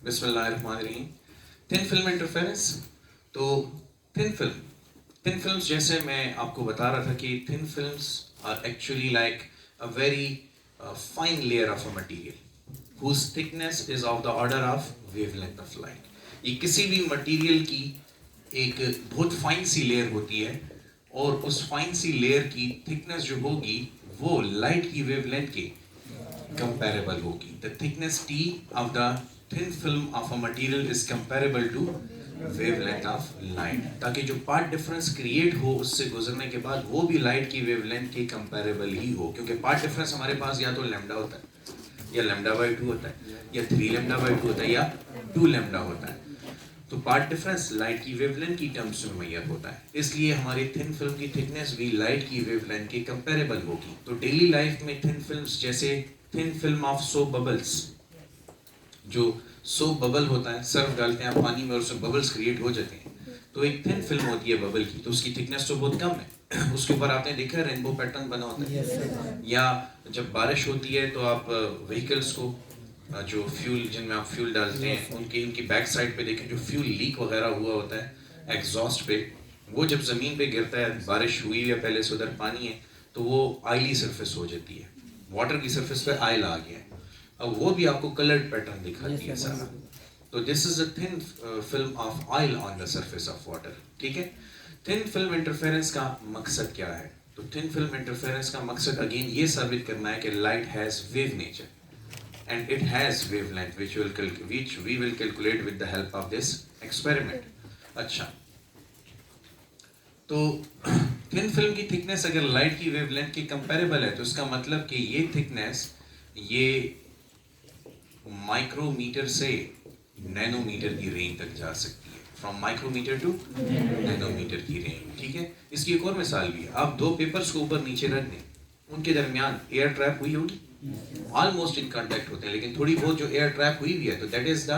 बिस्मिल्लाहिर्रहमानिर्रहीम। Thin film interference. तो thin films जैसे मैं आपको बता रहा था कि thin films are actually like a very fine layer of a material whose thickness is of the order of wavelength of light। ये किसी भी मटेरियल की एक बहुत फाइन सी लेयर होती है और उस फाइन सी लेयर की थिकनेस जो होगी वो लाइट की वेवलेंथ के comparable होगी। The thickness T of the thin film of a material is comparable to wavelength of light, ताकि जो पार्ट डिफरेंस क्रिएट हो उससे गुजरने के बाद वो भी लाइट की वेवलेंथ के कंपेरेबल ही हो, क्योंकि पार्ट डिफरेंस हमारे पास या तो लैम्डा होता है या लैम्डा बाई 2 होता है या 3 लैम्डा बाई 2 होता है या 2 लैम्डा होता है। तो पार्ट डिफरेंस लाइट की वेवलेंथ की टर्म्स में मैयर होता है, इसलिए हमारी थिन फिल्म की थिकनेस भी लाइट की वेवलेंथ के कंपेरेबल होगी। तो डेली लाइफ में थिन फिल्म्स जैसे thin film of soap bubbles, जो सोप बबल होता है, सर्फ डालते हैं आप पानी में और उसमें बबल्स क्रिएट हो जाते हैं, तो एक थिन फिल्म होती है बबल की, तो उसकी थिकनेस तो बहुत कम है। उसके ऊपर आपने देखा रेनबो पैटर्न बना होता है। या जब बारिश होती है तो आप व्हीकल्स को जो फ्यूल जिनमें आप फ्यूल डालते हैं उनकी इनकी बैक साइड पे देखें, जो फ्यूल लीक वगैरह हुआ होता है एग्जॉस्ट पे, वो जब ज़मीन पे गिरता है, बारिश हुई है पहले से उधर पानी है, तो वो आयली सरफेस हो जाती है, वाटर की सरफेस पे आयल आ गया है, अब वो भी आपको कलर्ड पैटर्न दिखाती है सारा। तो this is a thin film of oil on the surface of water. ठीक है, थिन फिल्म इंटरफेरेंस का मकसद क्या है? तो थिन फिल्म इंटरफेरेंस का मकसद अगेन ये साबित करना है कि light has wave nature and it has wavelength which we will calculate with the help of this experiment। अच्छा, तो थिन फिल्म की थिकनेस अगर लाइट की वेवलेंथ की कंपेरेबल है तो इसका मतलब कि ये थिकनेस ये माइक्रोमीटर से नैनोमीटर की रेंज तक जा सकती है, फ्रॉम माइक्रोमीटर टू नैनोमीटर की रेंज। ठीक है, इसकी एक और मिसाल भी है, आप दो पेपर्स को ऊपर नीचे रख दें, उनके दरमियान एयर ट्रैप हुई होगी, ऑलमोस्ट इन कांटेक्ट होते हैं, लेकिन थोड़ी बहुत जो एयर ट्रैप हुई हुई है, तो that is the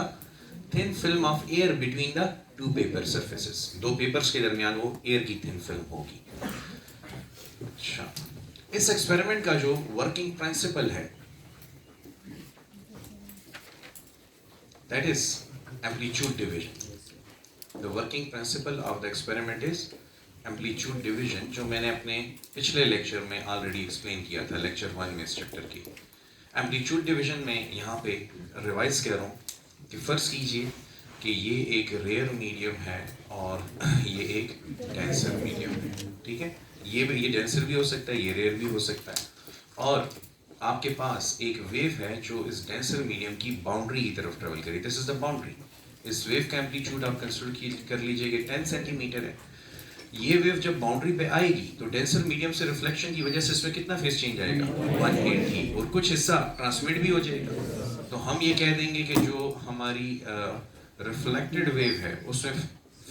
thin film of air between the two paper surfaces. दो पेपर्स के दरमियान वो एयर की थिन फिल्म होगी। अच्छा, इस एक्सपेरिमेंट का जो वर्किंग प्रिंसिपल है that is amplitude division. The working principle of the experiment is amplitude division, जो मैंने अपने पिछले लेक्चर में ऑलरेडी एक्सप्लेन किया था, लेक्चर 1 में इस चैप्टर की। एम्पलीट्यूड डिवीजन में यहाँ पे रिवाइज कर रहा हूँ कि फर्ज कीजिए कि ये एक रेयर मीडियम है और ये एक डेंसर मीडियम है। ठीक है, ये डेंसर भी हो सकता है, ये रेयर भी हो सकता है, और आपके पास एक वेव है जो इस डेंसर मीडियम की बाउंड्री की तरफ ट्रेवल करी। This is the boundary. इस वेव का एम्पलीट्यूड आप कंसिडर कर लीजिए कि 10 सेंटीमीटर है। ये वेव जब बाउंड्री पे आएगी तो डेंसर मीडियम से रिफ्लेक्शन की वजह से इसमें कितना फेस चेंज आएगा? 180, और कुछ हिस्सा ट्रांसमिट भी हो जाएगा। तो हम ये कह देंगे कि जो हमारी रिफ्लेक्टेड वेव है उसमें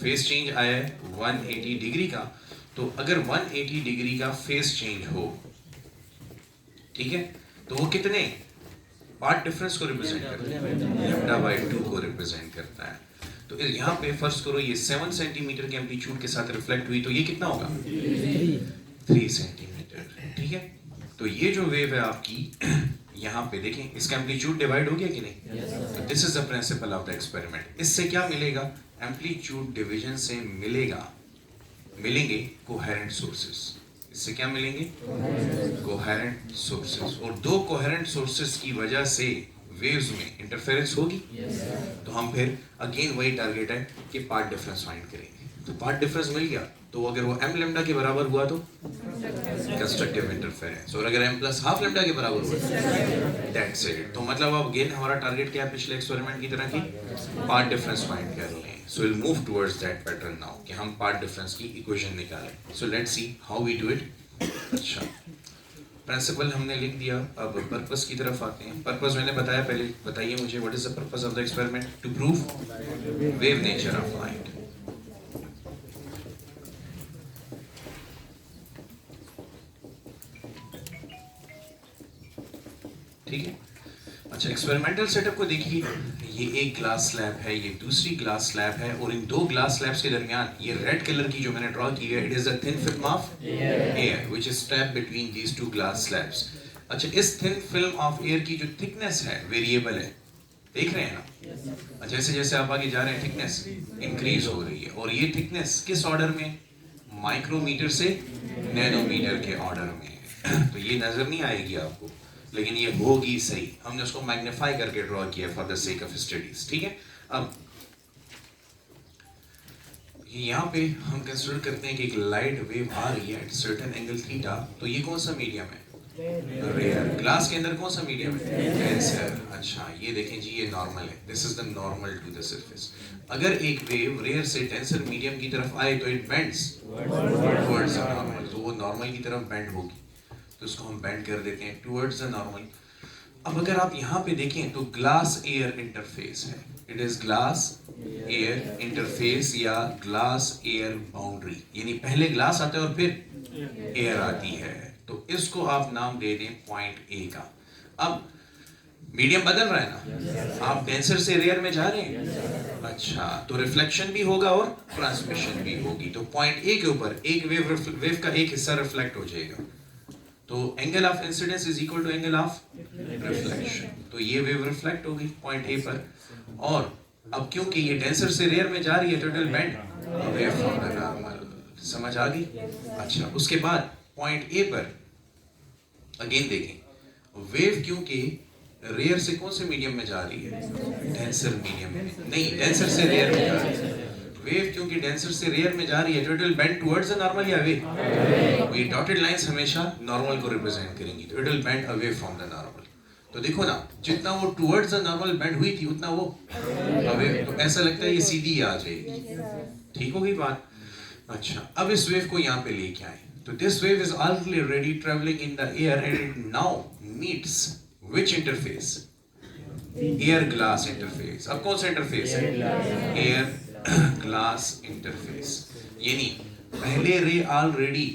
फेस चेंज आया है 180 डिग्री का। तो अगर 180 डिग्री का फेस चेंज हो, ठीक है, तो वो कितने पार्ट डिफरेंस को रिप्रेजेंट करता है? लैम्डा बाई 2 को रिप्रेजेंट करता है। तो यहाँ पे फर्स्ट करो ये 7 सेंटीमीटर के एम्पलीट्यूड के साथ रिफ्लेक्ट हुई, तो ये कितना होगा? 3 सेंटीमीटर। ठीक है, तो ये जो वेव है आपकी यहाँ पे देखें, इसका एम्पलीट्यूड डिवाइड हो गया कि नहीं? तो this is the principle of the experiment. इससे क्या मिलेगा? एम्पलीट्यूड डिवीजन से मिलेंगे कोहेरेंट सोर्सेस। इससे क्या मिलेंगे? Coherent sources. और दो कोहेरेंट सोर्सेस की वजह से वेव्स में इंटरफेरेंस होगी। तो हम फिर अगेन वही टारगेट है कि पार्ट डिफरेंस फाइंड करेंगे। तो पार्ट डिफरेंस मिल गया, तो अगर वो m लैम्डा के बराबर हुआ तो कंस्ट्रक्टिव इंटरफेरेंस, और अगर m प्लस हाफ लैम्डा के बराबर हुआ दैट्स इट। तो मतलब अब अगेन हमारा टारगेट क्या है पिछले एक्सपेरिमेंट की तरह की? पार्ट डिफरेंस फाइंड कर लें। So will move towards that pattern now कि हम पार्ट डिफरेंस की इक्वेशन निकालें। So let's see how we do it. अच्छा, प्रिंसिपल हमने लिख दिया, अब पर्पस की तरफ आते हैं। पर्पस मैंने बताया पहले, बताइए मुझे, what is the purpose of the experiment? To prove wave nature of light. ठीक है, अच्छा, एक्सपेरिमेंटल सेटअप को देखिए, ये एक ग्लास स्लैब है, ये दूसरी ग्लास स्लैब है, और इन दो ग्लास स्लैब्स के दरमियान ये रेड कलर की जो मैंने ड्रॉ की है, it is a thin film of air which is trapped between these two glass slabs. अच्छा, इस थिन फिल्म ऑफ एयर की जो थिकनेस है वेरिएबल है, देख रहे हैं ना? जैसे जैसे आप आगे जा रहे हैं थिकनेस इंक्रीज हो रही है, और ये थिकनेस किस ऑर्डर में? माइक्रोमीटर से नैनोमीटर के ऑर्डर में। तो ये नजर नहीं आएगी आपको, लेकिन ये होगी सही। हमने उसको मैग्नीफाई करके ड्रॉ किया for the sake of studies, ठीक है। अब यहाँ पे हम कंसिडर करते हैं कि एक लाइट वेव आ रही है एट सर्टेन एंगल थीटा, तो ये कौन सा मीडियम है? रेयर। ग्लास के अंदर कौन सा मीडियम है? डेंसर। अच्छा, ये देखें जी, ये नॉर्मल है, this is the normal to the surface. अगर एक वेव रेयर से डेंसर मीडियम की तरफ आए तो it bends towards the normal, तो वो नॉर्मल की तरफ बेंड होगी, तो उसको हम बेंड कर देते हैं टुवर्ड्स द नॉर्मल। अब अगर आप यहाँ पे देखें तो ग्लास एयर इंटरफेस है, it is glass air interface या ग्लास एयर बाउंड्री, यानी पहले ग्लास आता है और फिर एयर आती है, तो इसको आप नाम दे दें पॉइंट ए का। अब मीडियम बदल रहा है ना, आप डेंसर से रेयर में जा रहे हैं, अच्छा, तो रिफ्लेक्शन भी होगा और ट्रांसमिशन भी होगी, तो पॉइंट ए के ऊपर एक वेव का एक हिस्सा रिफ्लेक्ट हो जाएगा, तो angle of incidence is equal to angle of reflection, तो ये वेव रिफ्लेक्ट होगी पॉइंट ए पर। और अब क्योंकि ये डेंसर से रेयर में जा रही है, total bend away from the normal, समझ आ गई? अच्छा, उसके बाद पॉइंट ए पर अगेन देखें, वेव क्योंकि रेयर से कौन से मीडियम में जा रही है? डेंसर मीडियम में, नहीं, डेंसर से रेयर में जा रही है। वेव क्योंकि डेंसर से रेयर में जा रही है, total bend towards the normal या अवे? ये डॉटेड लाइंस हमेशा नॉर्मल को रिप्रेजेंट करेंगी, तो it will bend away from the normal. तो देखो ना, जितना वो टुवर्ड्स द नॉर्मल बेंड हुई थी उतना वो अवे, तो ऐसा लगता है ये सीधी आ जाएगी, ठीक होगी बात? अच्छा, अब इस वेव को यहाँ पे लेके आए, तो this wave is already traveling in the air and it now meets which interface? Air glass interface। अब कौन सा इंटरफेस है? एयर ग्लास इंटरफेस, यानी पहले रे ऑलरेडी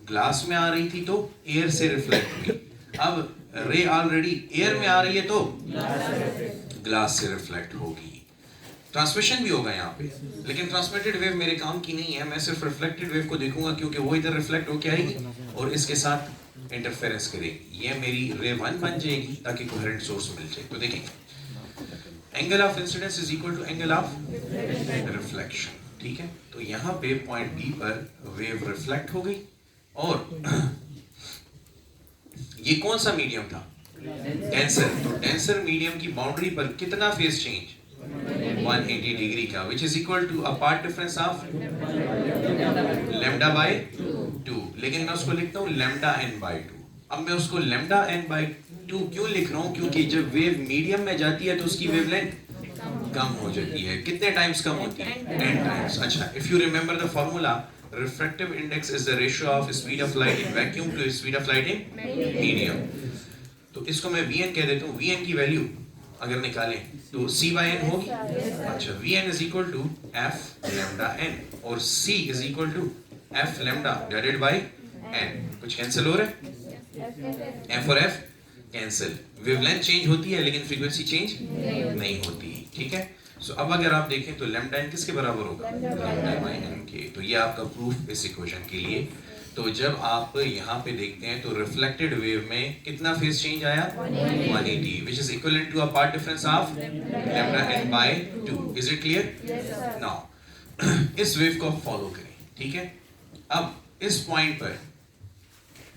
ग्लास में आ रही थी तो एयर से रिफ्लेक्ट हुई, अब रे ऑलरेडी एयर में आ रही है तो ग्लास से रिफ्लेक्ट होगी। ट्रांसमिशन भी होगा यहाँ पे, लेकिन ट्रांसमिटेड वेव मेरे काम की नहीं है, मैं सिर्फ रिफ्लेक्टेड वेव को देखूंगा, क्योंकि वो इधर रिफ्लेक्ट होके आएगी और इसके साथ इंटरफेरेंस करेगी, ये मेरी रे 1 बन जाएगी ताकि कोहेरेंट सोर्स मिल जाए। तो देखिए, angle of incidence is equal to angle of reflection, ठीक है। तो यहाँ पे पॉइंट बी पर वेव रिफ्लेक्ट हो गई, और ये कौन सा मीडियम था? डेंसर। तो डेंसर मीडियम की बाउंड्री पर कितना फेज चेंज? 180 डिग्री का, which is equal to a path difference of lambda by 2, लेकिन मैं उसको लिखता हूँ lambda n by 2। अब मैं उसको lambda n by 2 क्यों लिख रहा हूँ? क्योंकि जब वेव मीडियम में जाती है तो उसकी वेवलेंथ कम हो जाती है, कितने टाइम्स कम होती है? n times. अच्छा, if you remember the formula, refractive index is the ratio of speed of light in vacuum to speed of light in medium। तो इसको मैं Vn कह देता हूँ, Vn की वैल्यू अगर निकालें तो C by n होगी। अच्छा, Vn is equal to f lambda n, और C is equal to f lambda divided by n। कुछ कैंसिल हो रहा है? f और f कैंसिल, वेवलेंथ चेंज होती है लेकिन फ्रीक्वेंसी चेंज नहीं होती, ठीक है। सो अब अगर आप देखें तो लैम्डा n किसके बराबर होगा? लैम्डा बाय n के। तो ये आपका प्रूफ इस इक्वेशन के लिए। तो जब आप यहाँ पे देखते हैं तो रिफ्लेक्टेड वेव में कितना फेज चेंज आया? 180, which is equivalent to a path difference of lambda n by 2। Is it clear? Now इस वेव को फॉलो करें, ठीक है। अब इस पॉइंट पर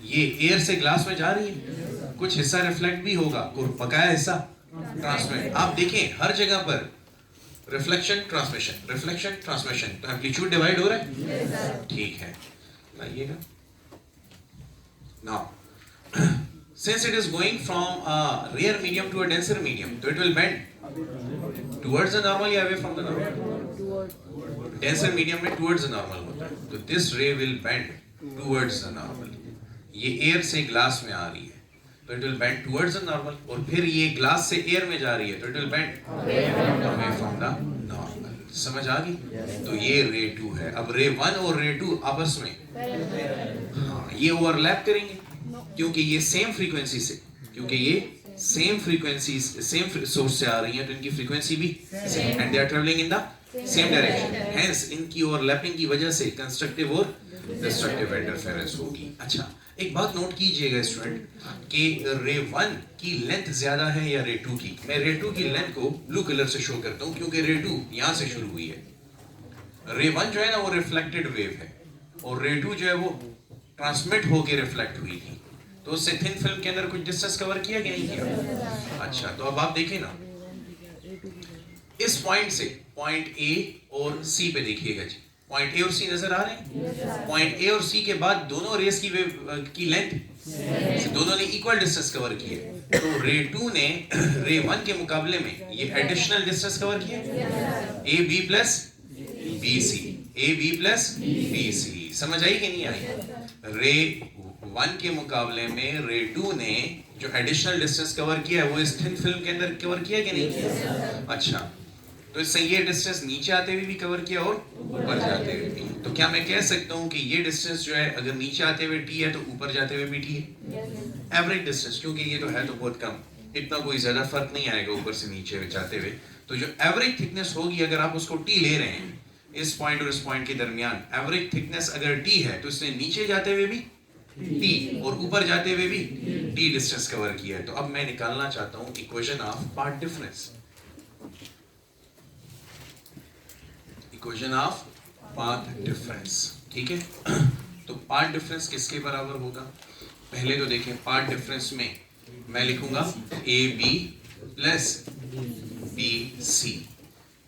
ये एयर से ग्लास में जा रही है, कुछ हिस्सा रिफ्लेक्ट भी होगा और बकाया हिस्सा ट्रांसमिट। आप देखें हर जगह पर रिफ्लेक्शन ट्रांसमिशन, रिफ्लेक्शन ट्रांसमिशन, तो एम्पलीट्यूड डिवाइड हो रहा है, ठीक है। लाइएगा now since it is going from a rare medium to a denser medium, so it will bend towards the normal या away from the normal? denser medium में towards the normal होता है, तो this ray will bend towards the normal। ये air से glass में आ रही है तो it will bend towards the normal, और फिर ये ग्लास से एयर में जा रही है तो it will bend away from the normal। समझ आ गई? तो ये रे 2 है। अब रे 1 और रे 2 आपस में ये ओवरलैप करेंगे, क्योंकि ये सेम फ्रीक्वेंसी से, क्योंकि ये सेम फ्रीक्वेंसी सेम सोर्स से आ रही है, तो इनकी फ्रीक्वेंसी भी same and they are travelling in the same direction, hence इनकी ओवरलैपिंग की वजह से कंस्ट्रक्टिव और डिस्ट्रक्टिव इंटरफेरेंस होगी। अच्छा, एक बात नोट कीजिएगा स्टूडेंट कि रे 1 की लेंथ ज्यादा है या रे 2 की। मैं रे 2 की लेंथ को ब्लू कलर से शो करता हूं क्योंकि रे 2 यहां से शुरू हुई है। रे 1 जो है ना वो रिफ्लेक्टेड वेव है और रे 2 जो है वो ट्रांसमिट होकर रिफ्लेक्ट हुई थी। तो उससे थिन फिल्म के अंदर कुछ डिस्टेंस कवर किया कि नहीं किया? अच्छा, तो अब आप देखें ना, इस पॉइंट से पॉइंट ए और सी पे देखिएगा जी। पॉइंट ए और सी नजर आ रहे हैं? पॉइंट ए और सी के बाद दोनों रेस की वेव की लेंथ दोनों ने इक्वल डिस्टेंस कवर किए। तो रे 2 ने रे 1 के मुकाबले में ये एडिशनल डिस्टेंस कवर किए, A B plus B C, A B plus B C. समझ आई कि नहीं आई? रे 1 के मुकाबले में रे 2 ने जो एडिशनल डिस्टेंस कवर किया है वो इस थिन फिल्म के अंदर कवर किया कि नहीं किया? अच्छा, तो इससे ये डिस्टेंस नीचे आते हुए भी कवर किया और ऊपर जाते हुए भी। तो क्या मैं कह सकता हूँ कि ये डिस्टेंस जो है अगर नीचे आते हुए टी है तो ऊपर जाते हुए भी टी है? एवरेज डिस्टेंस, क्योंकि ये तो है तो बहुत कम, इतना कोई ज्यादा फर्क नहीं आएगा ऊपर से नीचे जाते हुए। तो जो एवरेज थिकनेस होगी अगर आप उसको टी ले रहे हैं, इस पॉइंट और इस पॉइंट के दरमियान एवरेज थिकनेस अगर टी है तो इसने नीचे जाते हुए भी टी और ऊपर जाते हुए भी टी डिस्टेंस कवर किया है। तो अब मैं निकालना चाहता हूं equation of path difference. Equation of path difference, ठीक है। तो पाथ डिफरेंस किसके बराबर होगा? पहले तो देखें, पाथ डिफरेंस में मैं लिखूंगा A B plus B C,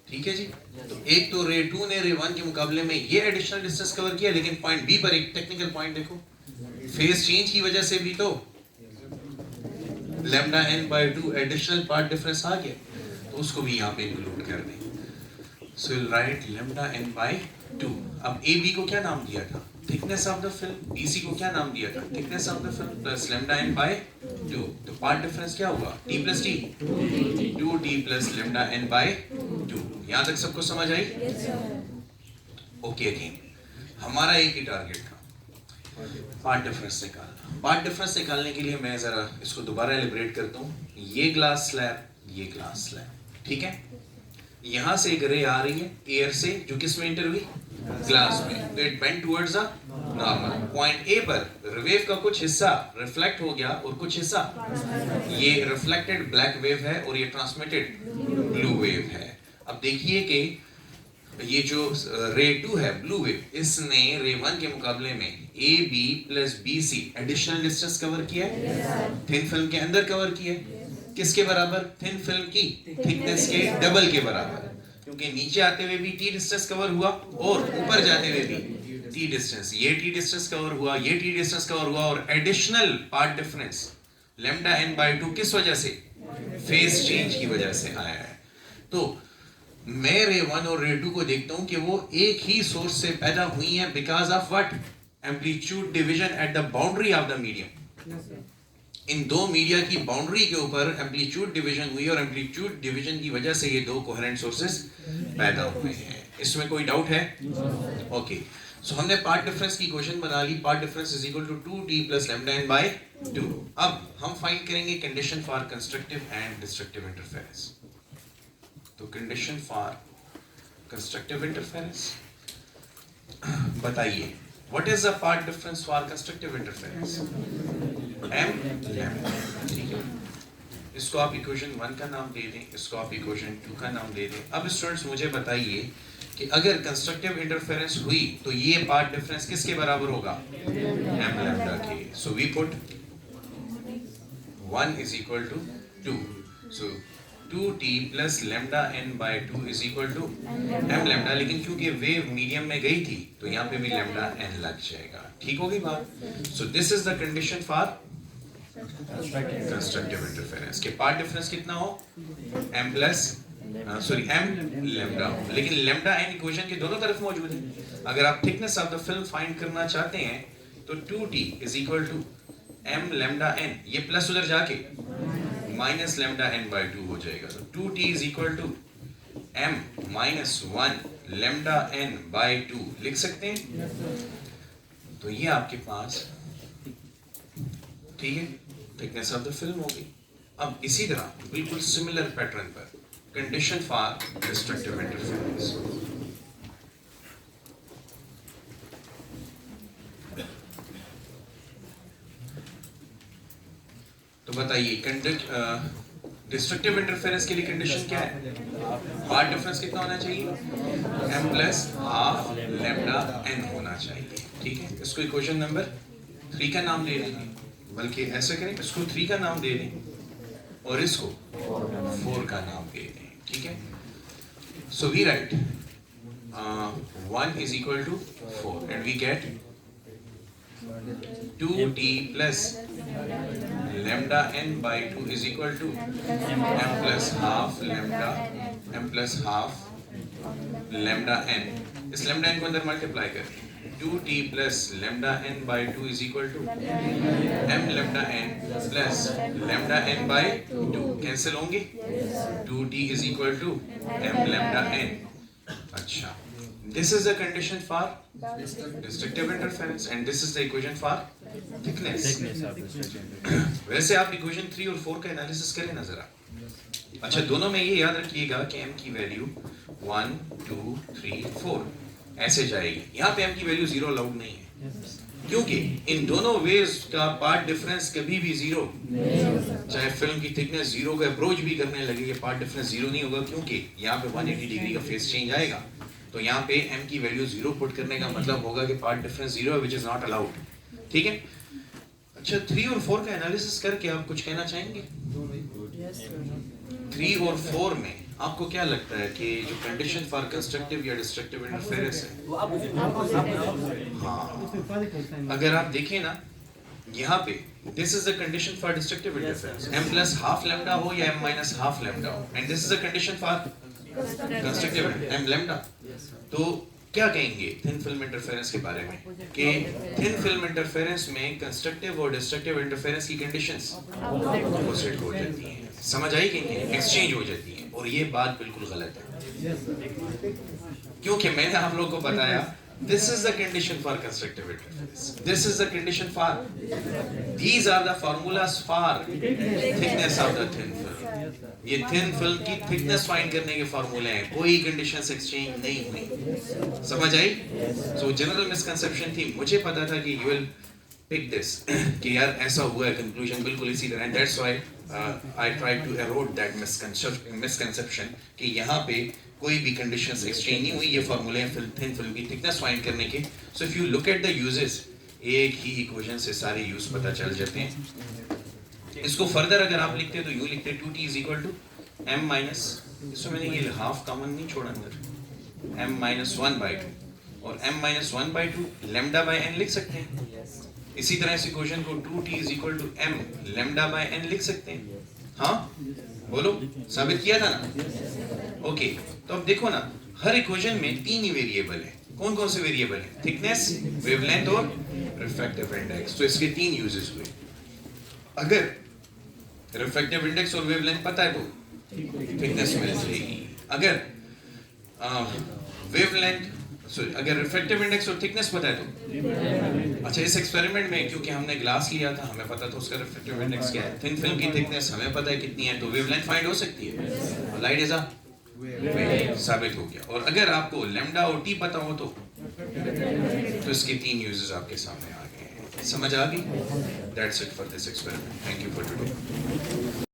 ठीक है जी। तो एक तो रे 2 ने रे 1 के मुकाबले में ये एडिशनल डिस्टेंस कवर किया, लेकिन पॉइंट बी पर एक टेक्निकल पॉइंट देखो, फेज चेंज की वजह से भी तो lambda n by 2 additional path difference आ गया, तो उसको भी यहाँ पे इंक्लूड कर दें। So will write lambda n by 2। अब ए बी को क्या नाम दिया था? Thickness of the film. B C को क्या नाम दिया था? Thickness of the film plus lambda n by 2। तो पाथ डिफरेंस क्या हुआ? t plus t, 2t plus lambda n by 2। यहाँ तक सबको समझ आई? ओके, अगेन हमारा एक ही टारगेट था, पाथ डिफरेंस निकालना। पाथ डिफरेंस निकालने के लिए मैं जरा इसको दोबारा एलिब्रेट करता हूँ। ये ग्लास स्लैब, ये ग्लास स्लैब, ठीक है। यहाँ से एक रे आ रही है एयर से जो किस में एंटर हुई? ग्लास में। तो it bend towards a normal. Point A पर वेव का कुछ हिस्सा रिफ्लेक्ट हो गया और कुछ हिस्सा, ये रिफ्लेक्टेड ब्लैक वेव है और ये ट्रांसमिटेड ब्लू वेव है। अब देखिए कि ये जो रे 2 है ब्लू वेव, इसने रे 1 के मुकाबले में A B plus B C additional distance cover किया है, थिन फिल्म के अंदर कवर किया है। किसके बराबर? थिन फिल्म की थिकनेस के डबल के बराबर, क्योंकि नीचे आते हुए भी टी डिस्टेंस कवर हुआ और ऊपर जाते हुए भी टी डिस्टेंस, ये टी डिस्टेंस कवर हुआ, ये टी डिस्टेंस कवर हुआ, और additional path difference lambda n by 2 किस वजह से? फेज चेंज की वजह से आया है। तो मैं रे 1 और रे 2 को देखता हूं कि वो एक ही सोर्स से पैदा हुई हैं because of what? Amplitude division at the boundary of the medium. इन दो मीडिया की बाउंड्री के ऊपर एम्पलीट्यूड डिवीजन हुई और एम्पलीट्यूड डिवीजन की वजह से ये दो कोहेरेंट सोर्सेस पैदा हुए हैं। इसमें कोई डाउट है? ओके, सो हमने पाथ डिफरेंस की इक्वेशन बना ली। Path difference is equal to 2t plus lambda n by 2। अब हम फाइंड करेंगे condition for constructive and destructive interference. तो कंडीशन फॉर कंस्ट्रक्टिव इंटरफेरेंस, बताइए what is the path difference for constructive interference? m lambda, ठीक है। इसको आप equation 1 का नाम दे दें, इसको आप इक्वेशन 2 का नाम दे दें। अब स्टूडेंट्स मुझे बताइए कि अगर कंस्ट्रक्टिव इंटरफेरेंस हुई तो ये पाथ डिफरेंस किसके बराबर होगा? m लैम्डा के। So we put 1 is equal to 2, so 2t plus lambda n by 2 is equal to m lambda। लेकिन क्योंकि वेव मीडियम में गई थी तो यहाँ पे भी lambda n लग जाएगा। ठीक होगी बात? So this is the condition for constructive interference के पाथ डिफरेंस कितना हो? m प्लस m लैम्डा हो, लेकिन लैम्डा n इक्वेशन के दोनों तरफ मौजूद है। अगर आप thickness of the film find करना चाहते हैं तो 2t is equal to m lambda n, ये प्लस उधर जाके माइनस लैम्डा n by 2 हो जाएगा। तो 2t is equal to m minus 1 lambda n by 2 लिख सकते हैं। तो ये आपके पास, ठीक है, थिकनेस ऑफ द फिल्म होगी। अब इसी तरह बिल्कुल सिमिलर पैटर्न पर कंडीशन फॉर डिस्ट्रक्टिव इंटरफेरेंस। बताइए डिस्ट्रक्टिव इंटरफेरेंस के लिए कंडीशन क्या है? पाथ डिफरेंस कितना होना चाहिए? m plus half lambda n होना चाहिए। ठीक है, इसको इक्वेशन नंबर 3 का नाम दे देंगे, बल्कि ऐसा करें इसको 3 का नाम दे दें और इसको 4 का नाम दे दें। ठीक है, so we write 1 is equal to 4 and we get 2t plus lambda n by 2 is equal to m plus half lambda n। इस lambda n को अंदर मल्टीप्लाई करें, 2t plus lambda n by 2 is equal to m lambda n plus lambda n by 2 cancel होंगे, 2t is equal to m lambda n। अच्छा, this is the condition for destructive interference and this is the equation for thickness। वैसे आप equation 3 और 4 का analysis करें ना जरा। अच्छा, दोनों में ये याद रखिएगा कि m की वैल्यू 1 2 3 4 ऐसे जाएगी। यहाँ पे m की वैल्यू 0 अलाउड नहीं है, क्योंकि इन दोनों वेज का पार्ट डिफरेंस कभी भी 0, चाहे फिल्म की थिकनेस 0 को अप्रोच भी करने लगे, ये पार्ट डिफरेंस 0 नहीं होगा, क्योंकि यहाँ पे 180 डिग्री का फेस चेंज आएगा। तो यहाँ पे m की वैल्यू 0 पुट करने का मतलब होगा कि पार्ट डिफरेंस 0 है, विच इज नॉट अलाउड। ठीक है, अच्छा 3 और 4 का एनालिसिस करके आप कुछ कहना चाहेंगे? 3 और 4 में आपको क्या लगता है कि जो कंडीशन फॉर कंस्ट्रक्टिव या डिस्ट्रक्टिव इंटरफेरेंस है? हाँ, अगर आप देखें ना यहाँ पे this is the condition for destructive interference, m plus half lambda हो या m माइनस हाफ लैम्डा हो, and this is the condition for constructive m lambda. तो क्या कहेंगे थिन फिल्म इंटरफेरेंस के बारे में कि थिन फिल्म इंटरफेरेंस में कंस्ट्रक्टिव और डिस्ट्रक्टिव इंटरफेरेंस की कंडीशंस अपोजिट हो जाती हैं। समझ आई कि नहीं? एक्सचेंज हो जाती हैं, और ये बात बिल्कुल गलत है, क्योंकि मैंने आप लोगों को बताया this is the condition for constructive interference, this is the condition for, these are the formulas for thickness of the thin film। ये थिन फिल्म की थिकनेस फाइंड करने के फार्मूले हैं, कोई कंडीशंस एक्सचेंज नहीं हुई। समझ आई? सो जनरल मिसकंसेप्शन थी, मुझे पता था कि यू विल पिक दिस कि यार ऐसा हुआ है, कंक्लूजन बिल्कुल इसी तरह, and that's why I try to erode that misconception कि यहाँ पे कोई भी कंडीशंस एक्सचेंज नहीं हुई, ये फार्मूले हैं थिन फिल्म की थिकनेस फाइंड करने के। So if you look at the uses, एक ही इक्वेशन से सारे यूज पता चल जाते हैं। इसको फर्दर अगर आप लिखते तो यूं लिखते 2t is equal to m minus, इसमें मैंने ये हाफ कॉमन नहीं छोड़ा अंदर, m माइनस 1/2 और m minus 1/2 lambda by n लिख सकते हैं। इसी तरह इस इक्वेशन को 2t is equal to m lambda by n लिख सकते हैं। हाँ बोलो, साबित किया था ना? ओके, तो अब देखो ना, हर इक्वेशन में 3 ही वेरिएबल है। कौन कौन से वेरिएबल है? थिकनेस, वेवलेंथ और रिफ्रैक्टिव इंडेक्स। तो इसके 3 यूजेस हुए। अगर रिफ्रैक्टिव इंडेक्स और वेवलेंथ पता है तो थिकनेस मिल जाएगी। अगर अगर रिफ्रैक्टिव इंडेक्स और थिकनेस पता है तो, अच्छा इस एक्सपेरिमेंट में क्योंकि हमने ग्लास लिया था, हमें पता था उसका रिफ्रैक्टिव इंडेक्स क्या है, थिन फिल्म की थिकनेस हमें पता है कितनी है, तो वेवलेंथ फाइंड हो सकती है। लाइट इज अ वेव साबित हो गया। और अगर आपको लैम्डा और टी पता हो तो इसके 3 यूजेस आपके सामने आ गए। समझ आ गई? That's it for this experiment. Thank you for today.